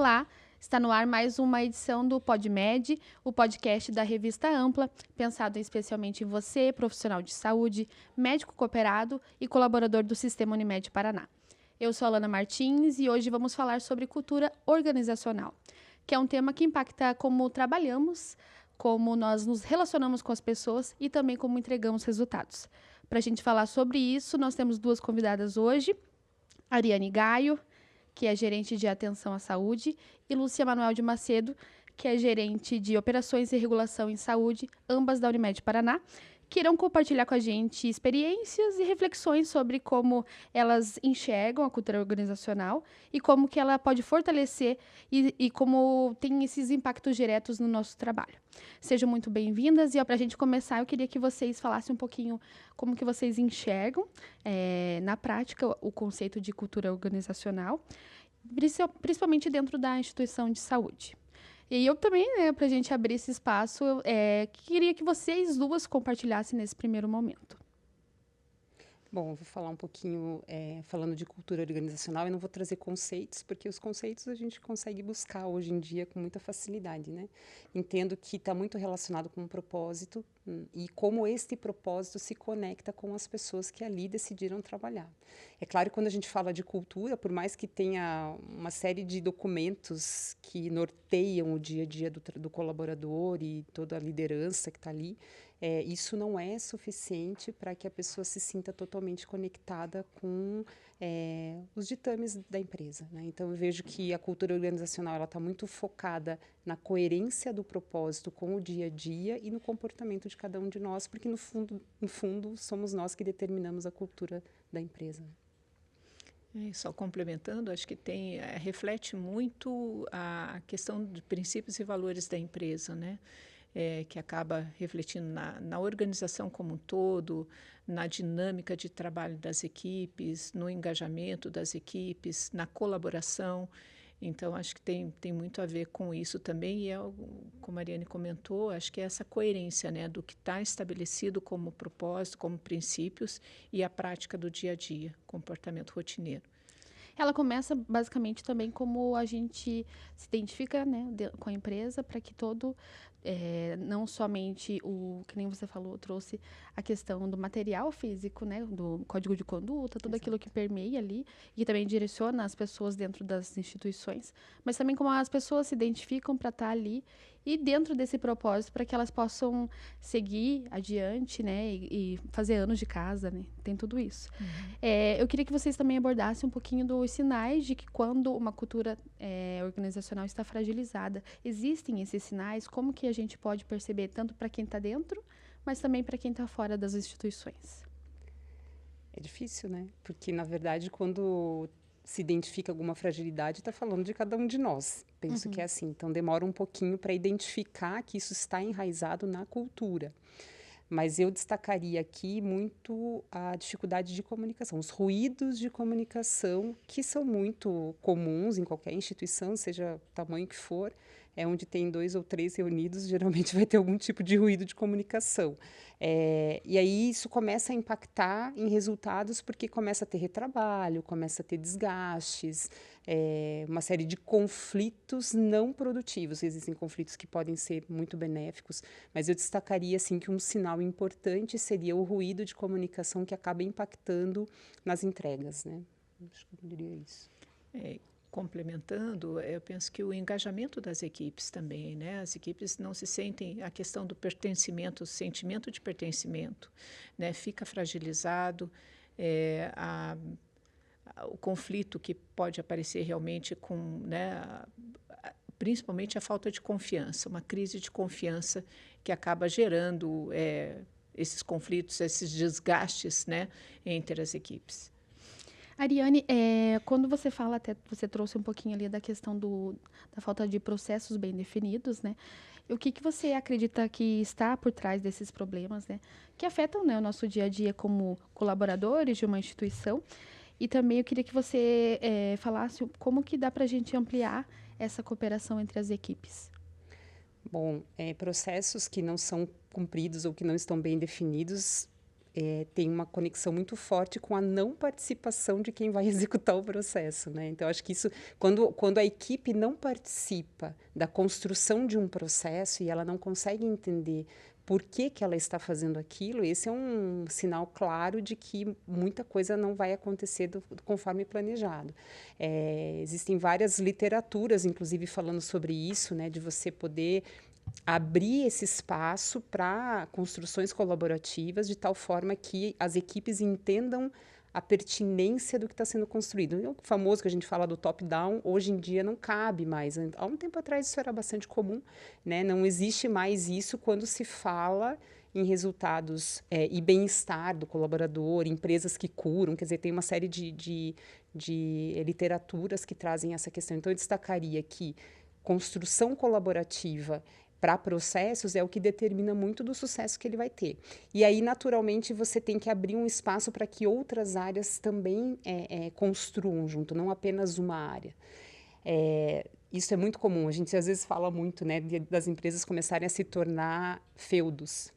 Olá, está no ar mais uma edição do PodMed, o podcast da revista Ampla, pensado especialmente em você, profissional de saúde, médico cooperado e colaborador do Sistema Unimed Paraná. Eu sou a Alana Martins e hoje vamos falar sobre cultura organizacional, que é um tema que impacta como trabalhamos, como nós nos relacionamos com as pessoas e também como entregamos resultados. Para a gente falar sobre isso, nós temos duas convidadas hoje, Ariane Gaio, que é gerente de atenção à saúde, e Lúcia Manuel de Macedo, que é gerente de operações e regulação em saúde, ambas da Unimed Paraná, que irão compartilhar com a gente experiências e reflexões sobre como elas enxergam a cultura organizacional e como que ela pode fortalecer e como tem esses impactos diretos no nosso trabalho. Sejam muito bem-vindas e para a gente começar, eu queria que vocês falassem um pouquinho como que vocês enxergam na prática o conceito de cultura organizacional, principalmente dentro da instituição de saúde. E eu também, para a gente abrir esse espaço, queria que vocês duas compartilhassem nesse primeiro momento. Bom, eu vou falar um pouquinho, falando de cultura organizacional, eu não vou trazer conceitos, porque os conceitos a gente consegue buscar hoje em dia com muita facilidade, né? Entendo que está muito relacionado com um propósito e como este propósito se conecta com as pessoas que ali decidiram trabalhar. É claro que quando a gente fala de cultura, por mais que tenha uma série de documentos que norteiam o dia a dia do colaborador e toda a liderança que está ali, isso não é suficiente para que a pessoa se sinta totalmente conectada com os ditames da empresa, né? Então, eu vejo que a cultura organizacional está muito focada na coerência do propósito com o dia a dia e no comportamento de cada um de nós, porque, no fundo, somos nós que determinamos a cultura da empresa. Só complementando, acho que reflete muito a questão de princípios e valores da empresa, né? Que acaba refletindo na organização como um todo, na dinâmica de trabalho das equipes, no engajamento das equipes, na colaboração. Então, acho que tem muito a ver com isso também, e como a Ariane comentou, acho que é essa coerência, né, do que está estabelecido como propósito, como princípios, e a prática do dia a dia, comportamento rotineiro. Ela começa basicamente também como a gente se identifica, né, com a empresa para que não somente que nem você falou, trouxe a questão do material físico, né, do código de conduta, tudo aquilo que permeia ali e também direciona as pessoas dentro das instituições, mas também como as pessoas se identificam para estar ali e dentro desse propósito para que elas possam seguir adiante, né, e fazer anos de casa, né, tem tudo isso. Eu queria que vocês também abordassem um pouquinho dos sinais de que quando uma cultura organizacional está fragilizada, existem esses sinais, como que a gente pode perceber tanto para quem está dentro, mas também para quem está fora das instituições? É difícil, né? Porque, na verdade, quando se identifica alguma fragilidade, está falando de cada um de nós. Penso que é assim. Então, demora um pouquinho para identificar que isso está enraizado na cultura. Mas eu destacaria aqui muito a dificuldade de comunicação, os ruídos de comunicação que são muito comuns em qualquer instituição, seja o tamanho que for, onde tem 2 ou 3 reunidos, geralmente vai ter algum tipo de ruído de comunicação. E aí isso começa a impactar em resultados porque começa a ter retrabalho, começa a ter desgastes, uma série de conflitos não produtivos. Existem conflitos que podem ser muito benéficos, mas eu destacaria assim, que um sinal importante seria o ruído de comunicação que acaba impactando nas entregas, né? Acho que eu diria isso. Complementando, eu penso que o engajamento das equipes também, né? As equipes não se sentem, a questão do pertencimento, o sentimento de pertencimento, né? Fica fragilizado, o conflito que pode aparecer realmente com, né, principalmente a falta de confiança, uma crise de confiança que acaba gerando esses conflitos, esses desgastes, né, entre as equipes. Ariane, quando você fala, até você trouxe um pouquinho ali da questão da falta de processos bem definidos, né? O que você acredita que está por trás desses problemas, né? Que afetam, né, o nosso dia a dia como colaboradores de uma instituição. E também eu queria que você falasse como que dá para a gente ampliar essa cooperação entre as equipes. Bom, processos que não são cumpridos ou que não estão bem definidos, tem uma conexão muito forte com a não participação de quem vai executar o processo, né? Então, acho que isso, quando a equipe não participa da construção de um processo e ela não consegue entender por que que ela está fazendo aquilo, esse é um sinal claro de que muita coisa não vai acontecer conforme planejado. Existem várias literaturas, inclusive, falando sobre isso, né, de você poder abrir esse espaço para construções colaborativas de tal forma que as equipes entendam a pertinência do que está sendo construído. O famoso que a gente fala do top-down, hoje em dia não cabe mais. Há um tempo atrás isso era bastante comum, né? Não existe mais isso quando se fala em resultados e bem-estar do colaborador, empresas que curam, quer dizer, tem uma série de literaturas que trazem essa questão. Então, eu destacaria que construção colaborativa para processos é o que determina muito do sucesso que ele vai ter. E aí, naturalmente, você tem que abrir um espaço para que outras áreas também construam junto, não apenas uma área. Isso é muito comum. A gente, às vezes, fala muito, né, das empresas começarem a se tornar feudos.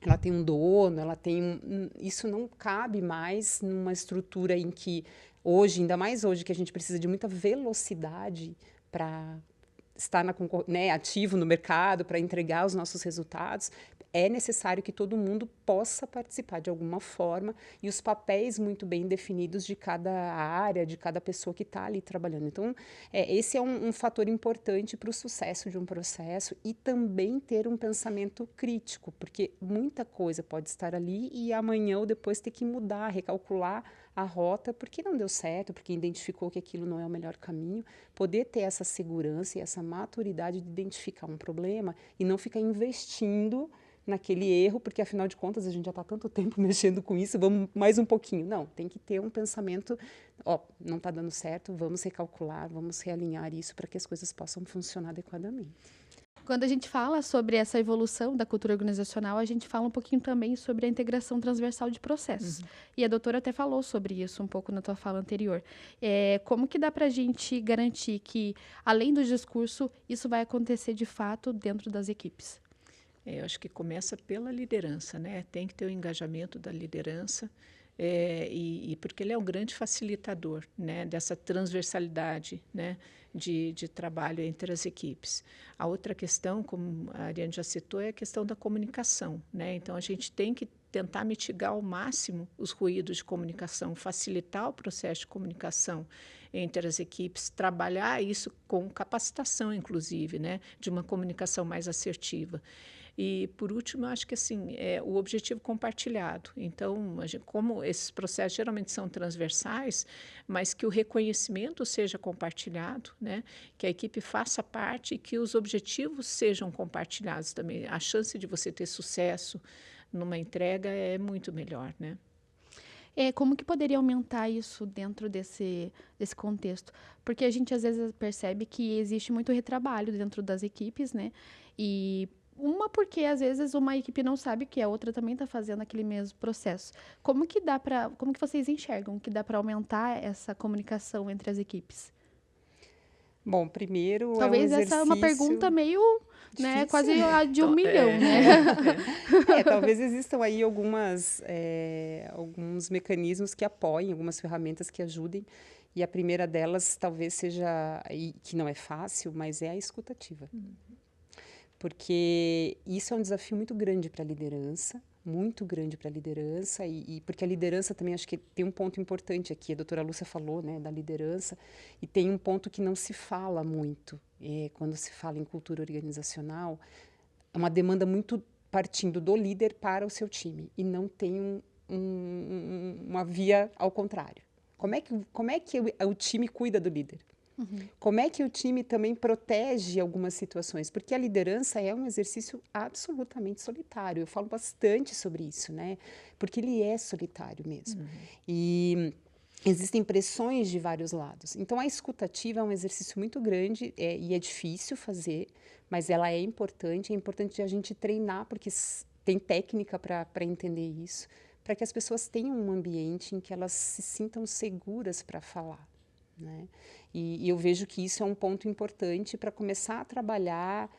Ela tem um dono, ela tem isso não cabe mais numa estrutura em que hoje, ainda mais hoje, que a gente precisa de muita velocidade para estar ativo no mercado, para entregar os nossos resultados, é necessário que todo mundo possa participar de alguma forma e os papéis muito bem definidos de cada área, de cada pessoa que está ali trabalhando. Então, esse é um fator importante para o sucesso de um processo e também ter um pensamento crítico, porque muita coisa pode estar ali e amanhã ou depois ter que mudar, recalcular a rota, porque não deu certo, porque identificou que aquilo não é o melhor caminho. Poder ter essa segurança e essa maturidade de identificar um problema e não ficar investindo naquele erro, porque afinal de contas a gente já está tanto tempo mexendo com isso, vamos mais um pouquinho. Não, tem que ter um pensamento, não está dando certo, vamos recalcular, vamos realinhar isso para que as coisas possam funcionar adequadamente. Quando a gente fala sobre essa evolução da cultura organizacional, a gente fala um pouquinho também sobre a integração transversal de processos. E a doutora até falou sobre isso um pouco na tua fala anterior. Como que dá para a gente garantir que, além do discurso, isso vai acontecer de fato dentro das equipes? Eu acho que começa pela liderança, né? Tem que ter o engajamento da liderança, porque ele é um grande facilitador, né, dessa transversalidade, né, de trabalho entre as equipes. A outra questão, como a Ariane já citou, é a questão da comunicação, né? Então, a gente tem que tentar mitigar ao máximo os ruídos de comunicação, facilitar o processo de comunicação entre as equipes, trabalhar isso com capacitação, inclusive, né, de uma comunicação mais assertiva. E, por último, eu acho que assim, o objetivo compartilhado. Então, como esses processos geralmente são transversais, mas que o reconhecimento seja compartilhado, né? Que a equipe faça parte e que os objetivos sejam compartilhados também. A chance de você ter sucesso numa entrega é muito melhor, né? Como que poderia aumentar isso dentro desse contexto? Porque a gente às vezes percebe que existe muito retrabalho dentro das equipes, né? E porque às vezes uma equipe não sabe que a outra também está fazendo aquele mesmo processo. Como que vocês enxergam que dá para aumentar essa comunicação entre as equipes? Bom, primeiro Talvez é um essa é uma pergunta meio, né, difícil. quase a de 1 milhão, né? Talvez existam aí alguns mecanismos que apoiem, algumas ferramentas que ajudem. E a primeira delas talvez seja, e que não é fácil, mas é a escutativa. Porque isso é um desafio muito grande para a liderança, muito grande para a liderança, e porque a liderança também, acho que tem um ponto importante aqui, a doutora Lúcia falou, né, da liderança, e tem um ponto que não se fala muito, quando se fala em cultura organizacional, é uma demanda muito partindo do líder para o seu time, e não tem uma via ao contrário. Como é que o time cuida do líder? Como é que o time também protege algumas situações? Porque a liderança é um exercício absolutamente solitário. Eu falo bastante sobre isso, né? Porque ele é solitário mesmo. E existem pressões de vários lados. Então, a escutativa é um exercício muito grande e é difícil fazer, mas ela é importante a gente treinar, porque tem técnica para entender isso, para que as pessoas tenham um ambiente em que elas se sintam seguras para falar, né? E eu vejo que isso é um ponto importante para começar a trabalhar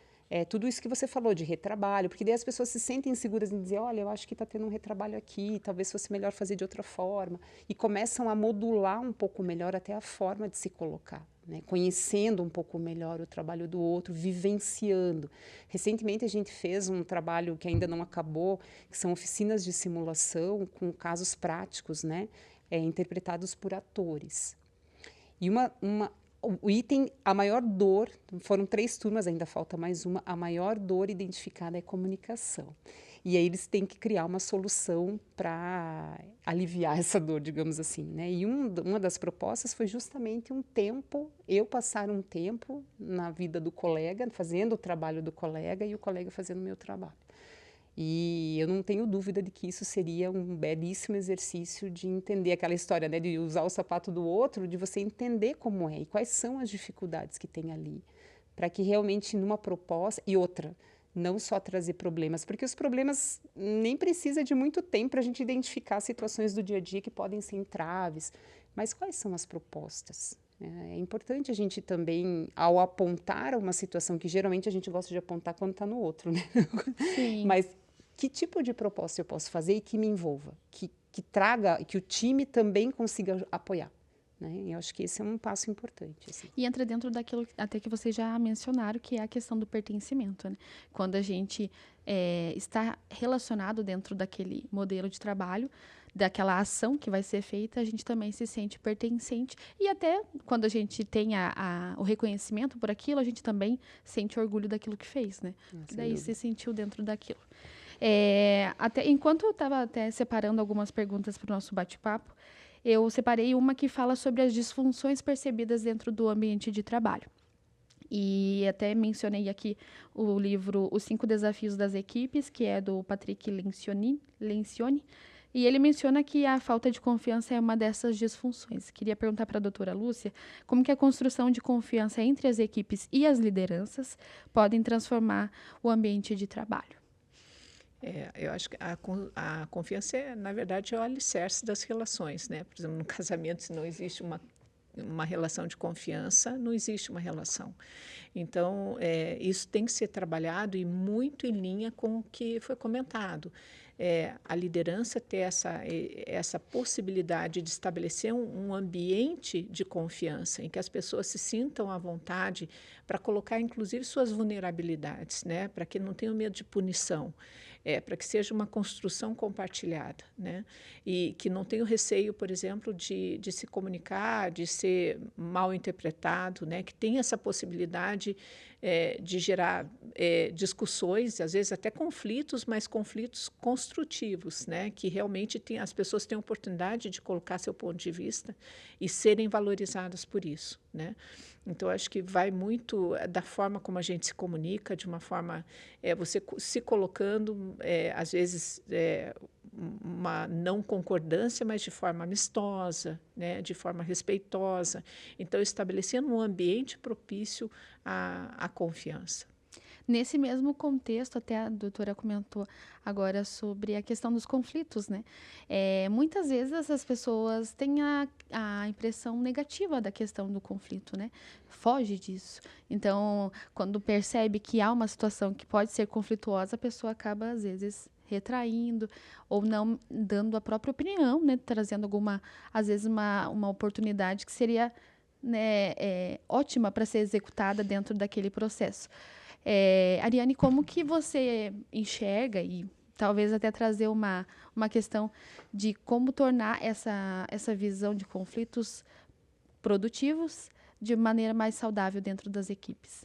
tudo isso que você falou de retrabalho, porque daí as pessoas se sentem seguras em dizer, olha, eu acho que está tendo um retrabalho aqui, talvez fosse melhor fazer de outra forma, e começam a modular um pouco melhor até a forma de se colocar, né? Conhecendo um pouco melhor o trabalho do outro, vivenciando. Recentemente a gente fez um trabalho que ainda não acabou, que são oficinas de simulação com casos práticos, né? Interpretados por atores. E o item, a maior dor, foram 3 turmas, ainda falta mais uma, a maior dor identificada é comunicação. E aí eles têm que criar uma solução para aliviar essa dor, digamos assim, né? E uma das propostas foi justamente eu passar um tempo na vida do colega, fazendo o trabalho do colega e o colega fazendo o meu trabalho. E eu não tenho dúvida de que isso seria um belíssimo exercício de entender aquela história, né, de usar o sapato do outro, de você entender como é e quais são as dificuldades que tem ali, para que realmente numa proposta e outra, não só trazer problemas, porque os problemas nem precisa de muito tempo para a gente identificar situações do dia a dia que podem ser entraves, mas quais são as propostas? É importante a gente também, ao apontar uma situação que geralmente a gente gosta de apontar quando está no outro, né? Sim. Mas que tipo de proposta eu posso fazer e que me envolva, que traga, que o time também consiga apoiar, né? Eu acho que esse é um passo importante. Assim. E entra dentro daquilo até que vocês já mencionaram, que é a questão do pertencimento, né? Quando a gente está relacionado dentro daquele modelo de trabalho, daquela ação que vai ser feita, a gente também se sente pertencente. E até quando a gente tem o reconhecimento por aquilo, a gente também sente orgulho daquilo que fez, né? Que daí se sentiu dentro daquilo. Até, enquanto eu estava até separando algumas perguntas para o nosso bate-papo, eu separei uma que fala sobre as disfunções percebidas dentro do ambiente de trabalho. E até mencionei aqui o livro Os 5 Desafios das Equipes, que é do Patrick Lencioni. E ele menciona que a falta de confiança é uma dessas disfunções. Queria perguntar para a doutora Lúcia como que a construção de confiança entre as equipes e as lideranças podem transformar o ambiente de trabalho. Eu acho que a confiança, na verdade, é o alicerce das relações, né? Por exemplo, no casamento, se não existe uma relação de confiança, não existe uma relação. Então, isso tem que ser trabalhado e muito em linha com o que foi comentado. A liderança ter essa possibilidade de estabelecer um ambiente de confiança, em que as pessoas se sintam à vontade para colocar, inclusive, suas vulnerabilidades, né? Para que não tenham medo de punição. Para que seja uma construção compartilhada, né? E que não tenha o receio, por exemplo, de se comunicar, de ser mal interpretado, né? Que tenha essa possibilidade de gerar discussões, às vezes até conflitos, mas conflitos construtivos, né? Que realmente as pessoas tenham oportunidade de colocar seu ponto de vista e serem valorizadas por isso, né? Então, acho que vai muito da forma como a gente se comunica, de uma forma, você se colocando, às vezes, uma não concordância, mas de forma amistosa, né, de forma respeitosa. Então, estabelecendo um ambiente propício à confiança. Nesse mesmo contexto, até a doutora comentou agora sobre a questão dos conflitos, né? Muitas vezes as pessoas têm a impressão negativa da questão do conflito, né? Foge disso. Então, quando percebe que há uma situação que pode ser conflituosa, a pessoa acaba, às vezes, retraindo ou não dando a própria opinião, né? Trazendo às vezes, uma oportunidade que seria, né, ótima para ser executada dentro daquele processo. Ariane, como que você enxerga e talvez até trazer uma questão de como tornar essa visão de conflitos produtivos de maneira mais saudável dentro das equipes?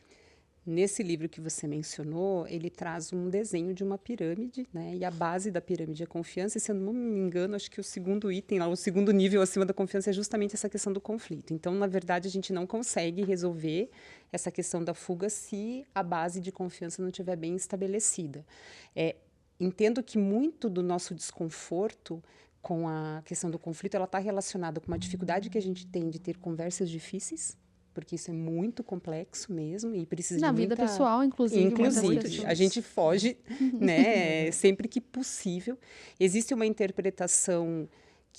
Nesse livro que você mencionou, ele traz um desenho de uma pirâmide, né? E a base da pirâmide é a confiança. E, se eu não me engano, acho que o segundo item, o segundo nível acima da confiança é justamente essa questão do conflito. Então, na verdade, a gente não consegue resolver essa questão da fuga se a base de confiança não estiver bem estabelecida. Entendo que muito do nosso desconforto com a questão do conflito, ela está relacionada com uma dificuldade que a gente tem de ter conversas difíceis, porque isso é muito complexo mesmo e precisa Na de vida muita... pessoal, inclusive. A gente foge, né, sempre que possível. Existe uma interpretação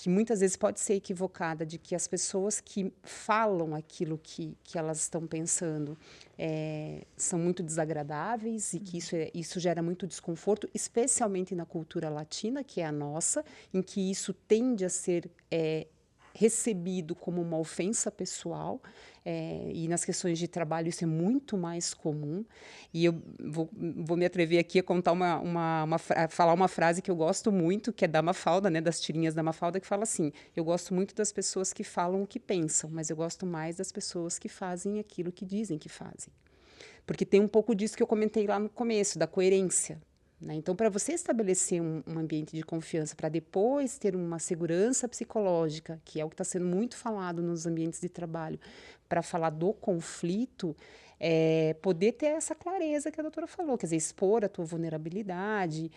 que muitas vezes pode ser equivocada, de que as pessoas que falam aquilo que elas estão pensando são muito desagradáveis e que isso gera muito desconforto, especialmente na cultura latina, que é a nossa, em que isso tende a ser recebido como uma ofensa pessoal, e nas questões de trabalho isso é muito mais comum. E eu vou me atrever aqui a contar falar uma frase que eu gosto muito, que é da Mafalda, né, das tirinhas da Mafalda, que fala assim: eu gosto muito das pessoas que falam o que pensam, mas eu gosto mais das pessoas que fazem aquilo que dizem que fazem. Porque tem um pouco disso que eu comentei lá no começo, da coerência. Né? Então, para você estabelecer um ambiente de confiança, para depois ter uma segurança psicológica, que é o que está sendo muito falado nos ambientes de trabalho, para falar do conflito, poder ter essa clareza que a doutora falou, quer dizer, expor a tua vulnerabilidade,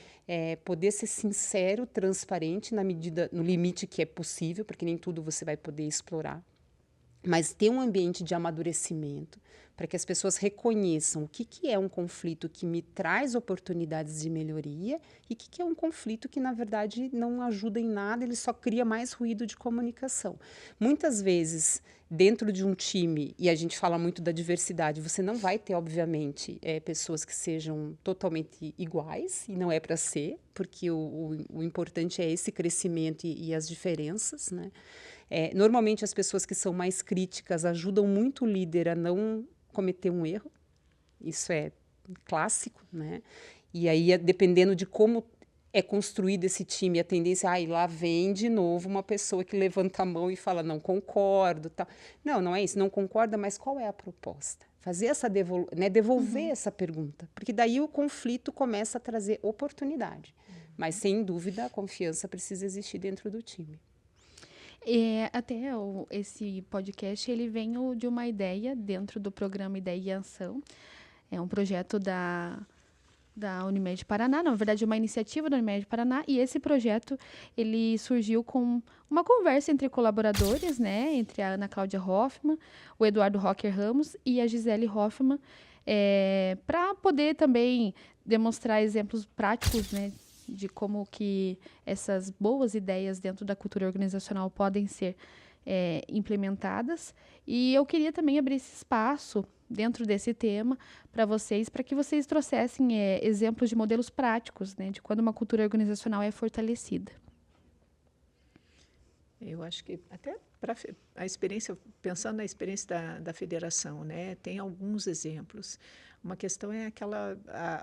poder ser sincero, transparente no limite que é possível, porque nem tudo você vai poder explorar, mas ter um ambiente de amadurecimento, para que as pessoas reconheçam o que é um conflito que me traz oportunidades de melhoria e o que é um conflito que, na verdade, não ajuda em nada, ele só cria mais ruído de comunicação. Muitas vezes, dentro de um time, e a gente fala muito da diversidade, você não vai ter, obviamente, pessoas que sejam totalmente iguais, e não é para ser, porque o importante é esse crescimento e as diferenças, né? Normalmente, as pessoas que são mais críticas ajudam muito o líder a não cometer um erro. Isso é clássico, né? E aí, dependendo de como é construído esse time, a tendência é, lá vem de novo uma pessoa que levanta a mão e fala, não concordo, tal. Não é isso, não concorda, mas qual é a proposta? Fazer essa devolver essa pergunta, porque daí o conflito começa a trazer oportunidade. Mas, sem dúvida, a confiança precisa existir dentro do time. Esse podcast ele vem de uma ideia dentro do programa Ideia e Ação. É um projeto da Unimed Paraná, na verdade uma iniciativa da Unimed Paraná, e esse projeto ele surgiu com uma conversa entre colaboradores, né, entre a Ana Cláudia Hoffmann, o Eduardo Rocker Ramos e a Gisele Hoffmann, para poder também demonstrar exemplos práticos, né, de como que essas boas ideias dentro da cultura organizacional podem ser implementadas. E eu queria também abrir esse espaço dentro desse tema para que vocês trouxessem exemplos de modelos práticos, né, de quando uma cultura organizacional é fortalecida. Eu acho que até para a experiência, pensando na experiência da federação, né, tem alguns exemplos. Uma questão é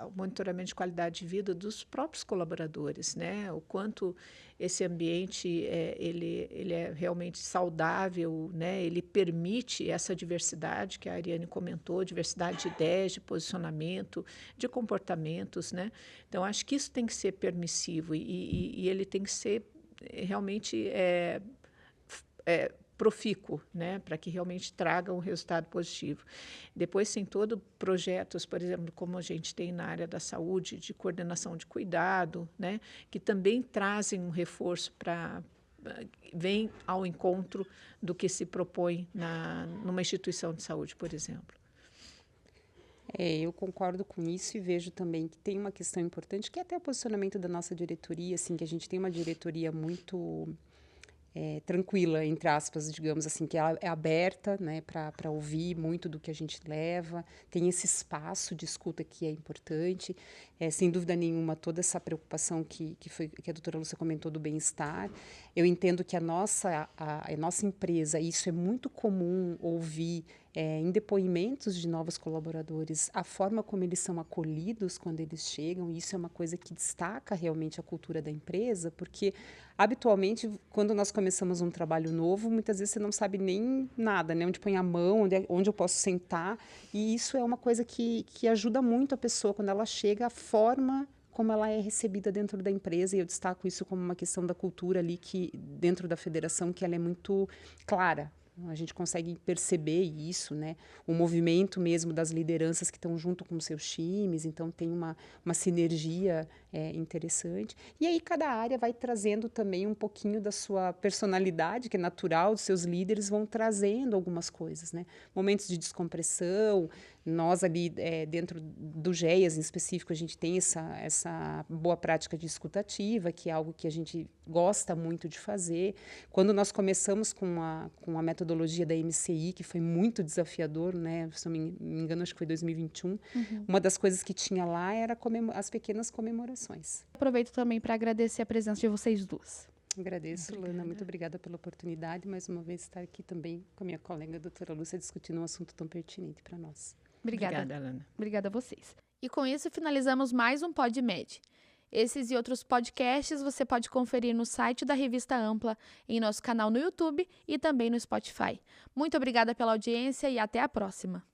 o monitoramento de qualidade de vida dos próprios colaboradores, né? O quanto esse ambiente ele é realmente saudável, né? Ele permite essa diversidade que a Ariane comentou, diversidade de ideias, de posicionamento, de comportamentos, né? Então, acho que isso tem que ser permissivo e ele tem que ser realmente profícuo, né, para que realmente traga um resultado positivo. Depois tem todo projetos, por exemplo, como a gente tem na área da saúde, de coordenação de cuidado, né, que também trazem um reforço vem ao encontro do que se propõe numa instituição de saúde, por exemplo. Eu concordo com isso e vejo também que tem uma questão importante, que é até o posicionamento da nossa diretoria, assim, que a gente tem uma diretoria muito tranquila, entre aspas, digamos assim, que ela é aberta, né, para ouvir muito do que a gente leva, tem esse espaço de escuta que é importante, sem dúvida nenhuma, toda essa preocupação que a doutora Lúcia comentou do bem-estar. Eu entendo que a nossa empresa, isso é muito comum ouvir em depoimentos de novos colaboradores, a forma como eles são acolhidos quando eles chegam, isso é uma coisa que destaca realmente a cultura da empresa, porque habitualmente, quando nós começamos um trabalho novo, muitas vezes você não sabe nem nada, né? Onde põe a mão, onde eu posso sentar, e isso é uma coisa que ajuda muito a pessoa quando ela chega, a forma como ela é recebida dentro da empresa, e eu destaco isso como uma questão da cultura ali, que dentro da federação, que ela é muito clara, A gente consegue perceber isso, né? O movimento mesmo das lideranças que estão junto com seus times, então tem uma sinergia interessante. E aí cada área vai trazendo também um pouquinho da sua personalidade, que é natural, dos seus líderes vão trazendo algumas coisas, né? Momentos de descompressão, nós ali dentro do GEAS em específico, a gente tem essa boa prática de escutativa, que é algo que a gente gosta muito de fazer. Quando nós começamos com a metodologia da MCI, que foi muito desafiador, né? Se não me engano, acho que foi 2021, uma das coisas que tinha lá era as pequenas comemorações. Aproveito também para agradecer a presença de vocês duas. Agradeço, Lana. Muito obrigada pela oportunidade. Mais uma vez, estar aqui também com a minha colega, a doutora Lúcia, discutindo um assunto tão pertinente para nós. Obrigada, Lana. Obrigada a vocês. E com isso, finalizamos mais um PodMed. Esses e outros podcasts você pode conferir no site da Revista Ampla, em nosso canal no YouTube e também no Spotify. Muito obrigada pela audiência e até a próxima.